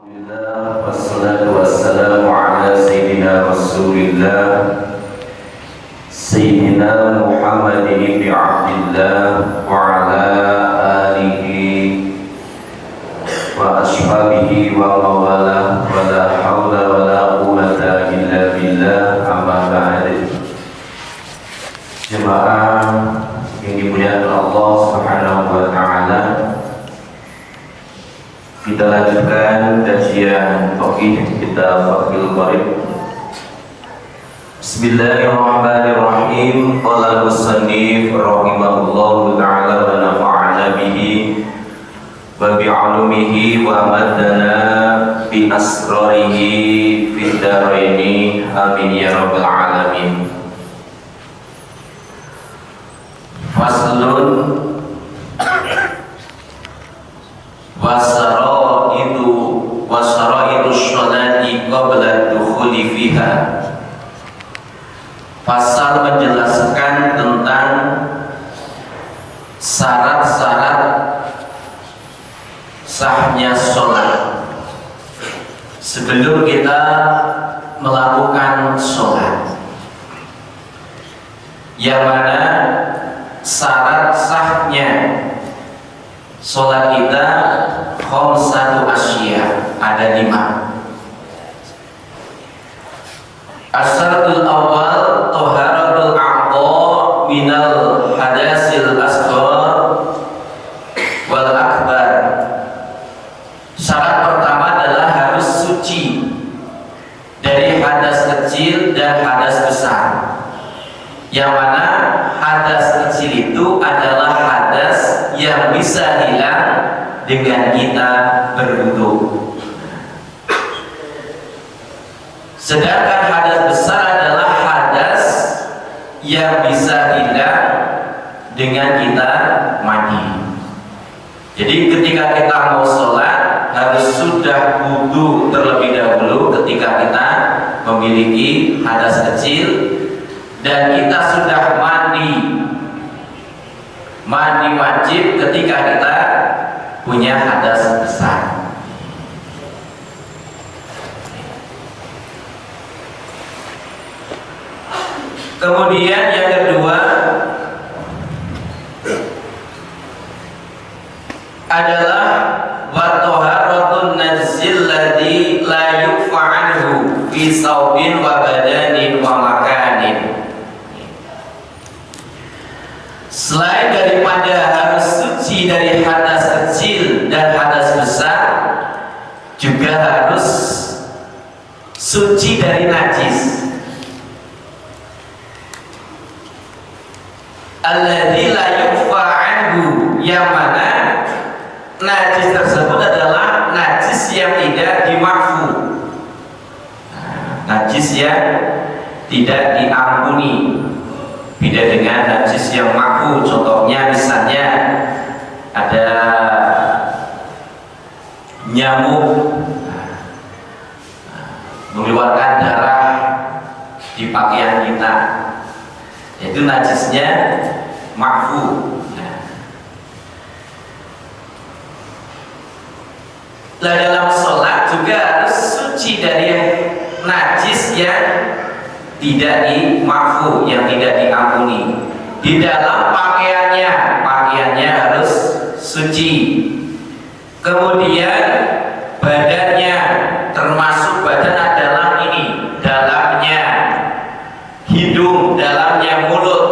Alhamdulillah wassalatu wassalamu ala sayyidina Rasulillah Sayyidina Muhammad ibn Abdillah wa ala alihi wa ashabihi wa mawala wa la hawla wa la quwwata illa billah amma ba'd. Jemaah yang dimuliakan Allah Subhanahu wa taala, kita lanjutkan kajian Fiqh kitab Fathul Qarib. Bismillahirrahmanirrahim. Qala al-musannif rahimahullahu ta'ala wa nafa'ana bihi wa bi'ulumihi wa madana bi asrarihi fid dharaini amin ya rabbal alamin. Faslun wasaraitu sholati qabla dukhuli fiha. Pasal menjelaskan tentang syarat-syarat sahnya sholat sebelum kita melakukan sholat, yang mana syarat sahnya sholat kita khamsatu asya, ada 5. Asyaratul awal taharatul a'dha minal hadasil asghar wal akbar. Syarat pertama adalah harus suci dari hadas kecil dan hadas besar, yang mana hadas kecil itu adalah hadas yang bisa hilang dengan kita berwudu. Sedangkan hadas besar adalah hadas yang bisa hilang dengan kita mandi. Jadi ketika kita mau sholat harus sudah wudu terlebih dahulu ketika kita memiliki hadas kecil, dan kita sudah mandi wajib ketika kita punya hadas besar. Kemudian yang kedua adalah wa taharatun najzil ladzi la yukfa anhu fi saubin wa badanin wa makanin. Selain daripada harus suci dari hadas kecil dan hadas besar, juga harus suci dari najis. Alladzi la yukfa anhu, yang mana najis tersebut adalah najis yang tidak dimafu, najis yang tidak diampuni. Beda dengan najis yang mafu. Contohnya misalnya ada nyamuk mengeluarkan darah di pakaian kita, itu najisnya mafu. Nah, dalam sholat juga harus suci dari najis yang tidak dimafu, yang tidak diampuni. Di dalam pakaiannya harus suci. Kemudian badannya, termasuk badan adalah ini, dalamnya hidung, dalamnya mulut,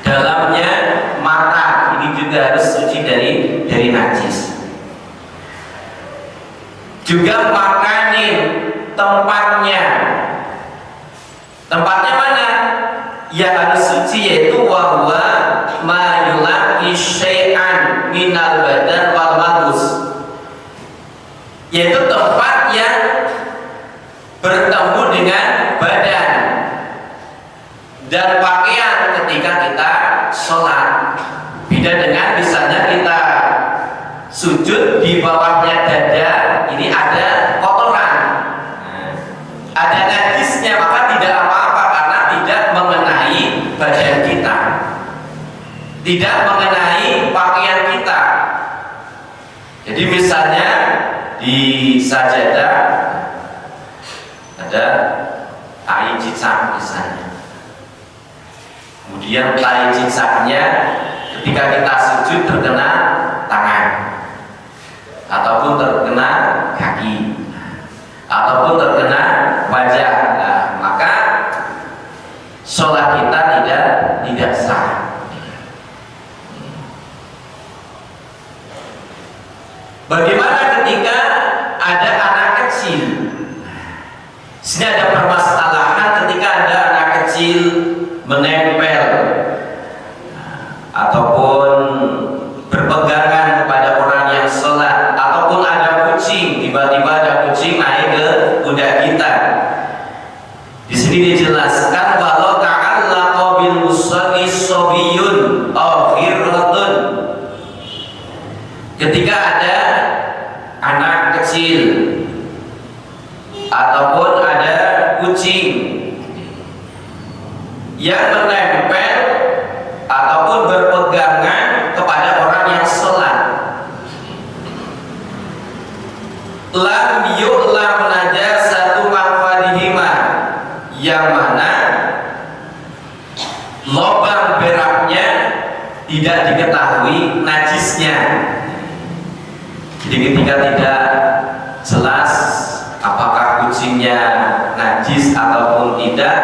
dalamnya mata, ini juga harus suci dari najis. Juga makanin, tempatnya mana? Ya harus suci, yaitu wahwa ma yulaqi syai'an minal badan wal malbus, yaitu tempat yang bertemu dengan badan dan pakaian ketika kita sholat. Beda dengan misalnya kita sujud, di bawahnya dada ini ada kotoran, ada najisnya, maka tidak apa-apa karena tidak mengenai badan kita, tidak mengenai pakaian kita. Jadi Jadi misalnya di sajadah ada tai cicak misalnya, kemudian tai cicaknya ketika kita sujud terkena tangan ataupun terkena kaki ataupun terkena wajah, nah, maka sholat kita tidak sah. Bagaimana ketika ada anak kecil? Sini ada permasalahan ketika ada anak kecil menempel ataupun berpegangan kepada orang yang sholat, ataupun ada kucing, tiba-tiba ada kucing naik ke pundak kita. Di sini dijelaskan walau ta'allaqa bil musalli shabiyyun aw ghirratun. Ketika ada anak kecil ataupun ada kucing yang menempel ataupun berpegangan kepada orang yang sholat, lam yu'lam najasatu manfadihima, yang mana lubang beraknya tidak diketahui najisnya. Jadi ketika tidak jelas apakah kucingnya najis ataupun tidak,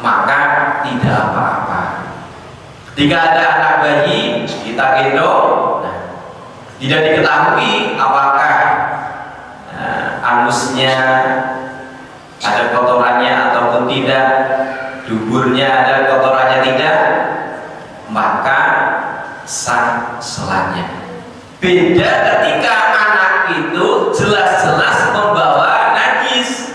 maka tidak apa-apa. Ketika ada anak bayi kita gendong, tidak diketahui apakah anusnya ada kotorannya ataupun tidak, duburnya ada kotorannya tidak, maka sah sholatnya. Beda ketika anak itu jelas-jelas membawa najis,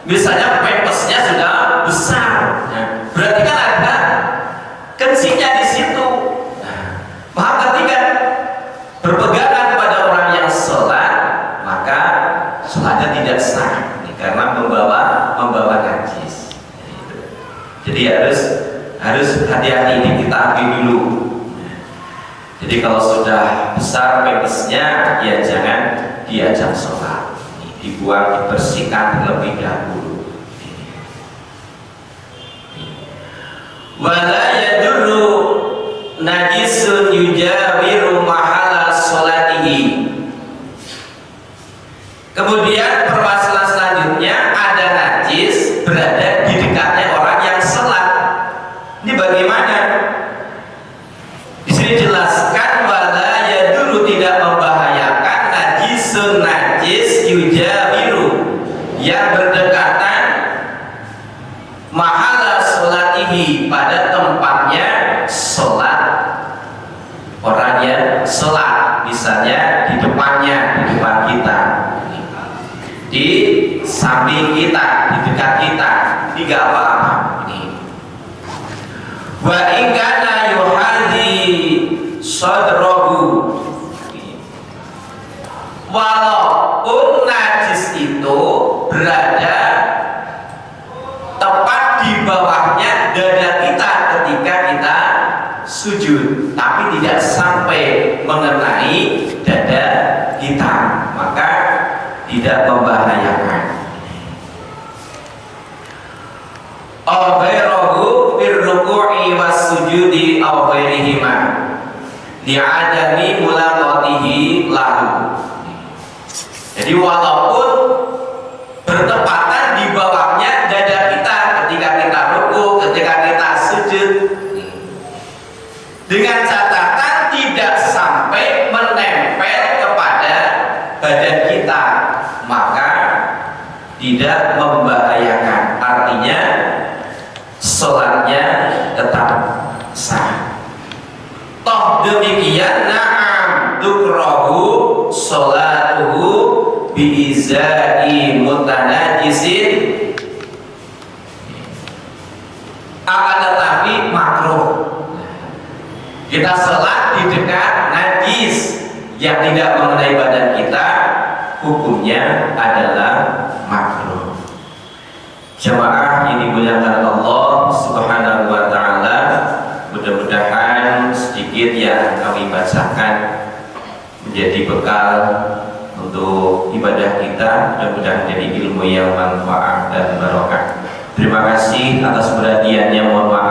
misalnya pempesnya sudah besar, berarti kan ada kencingnya di situ. Maka ketika berpegangan kepada orang yang sholat, maka sholatnya tidak sah karena membawa najis. Jadi harus hati-hati, ini kita ambil dulu. Jadi kalau sudah besar pempesnya, ya jangan diajak sholat, dibuang, dibersihkan terlebih dahulu. Wala yadurru najisun yujawiru mahala sholatihi. Kemudian permasalahan selanjutnya, ada najis berada di dekatnya orang yang sholat. Ini bagaimana? Di sini jelaskan wala yadurru, tidak membahayakan, najisun najis yujawiru, yang berdekatan mahala sholatihi, pada tempatnya sholat orang yang sholat, misalnya di depannya, di depan kita, di samping kita, di dekat kita, tidak apa-apa. Wa in kana yuhadhi sadrahu, walaupun najis itu berada tepat di bawahnya dada kita ketika kita sujud, tapi tidak sampai mengenai dada kita, maka tidak membahayakan. Aw ghairahu fir ruku'i was sujudi aw ghairihima li'adami mulaqatihi lahu. Jadi walaupun bertepatan di bawahnya dada kita ketika kita ruku, ketika kita sujud, dengan catatan tidak sampai menempel kepada badan kita, maka tidak membahayakan. Artinya sholatnya tetap sah. Toh demikian, na'am tukrahu sholatuhu biizai mutanajisin, akan tetapi makruh kita sholat di dekat najis yang tidak mengenai badan kita, hukumnya adalah makruh. Jamaah yang dimuliakan Allah Subhanahu wa ta'ala, mudah-mudahan sedikit yang kami bacakan menjadi bekal untuk ibadah kita, mudah-mudahan jadi ilmu yang manfaat dan barokah. Terima kasih atas perhatiannya, mohon maaf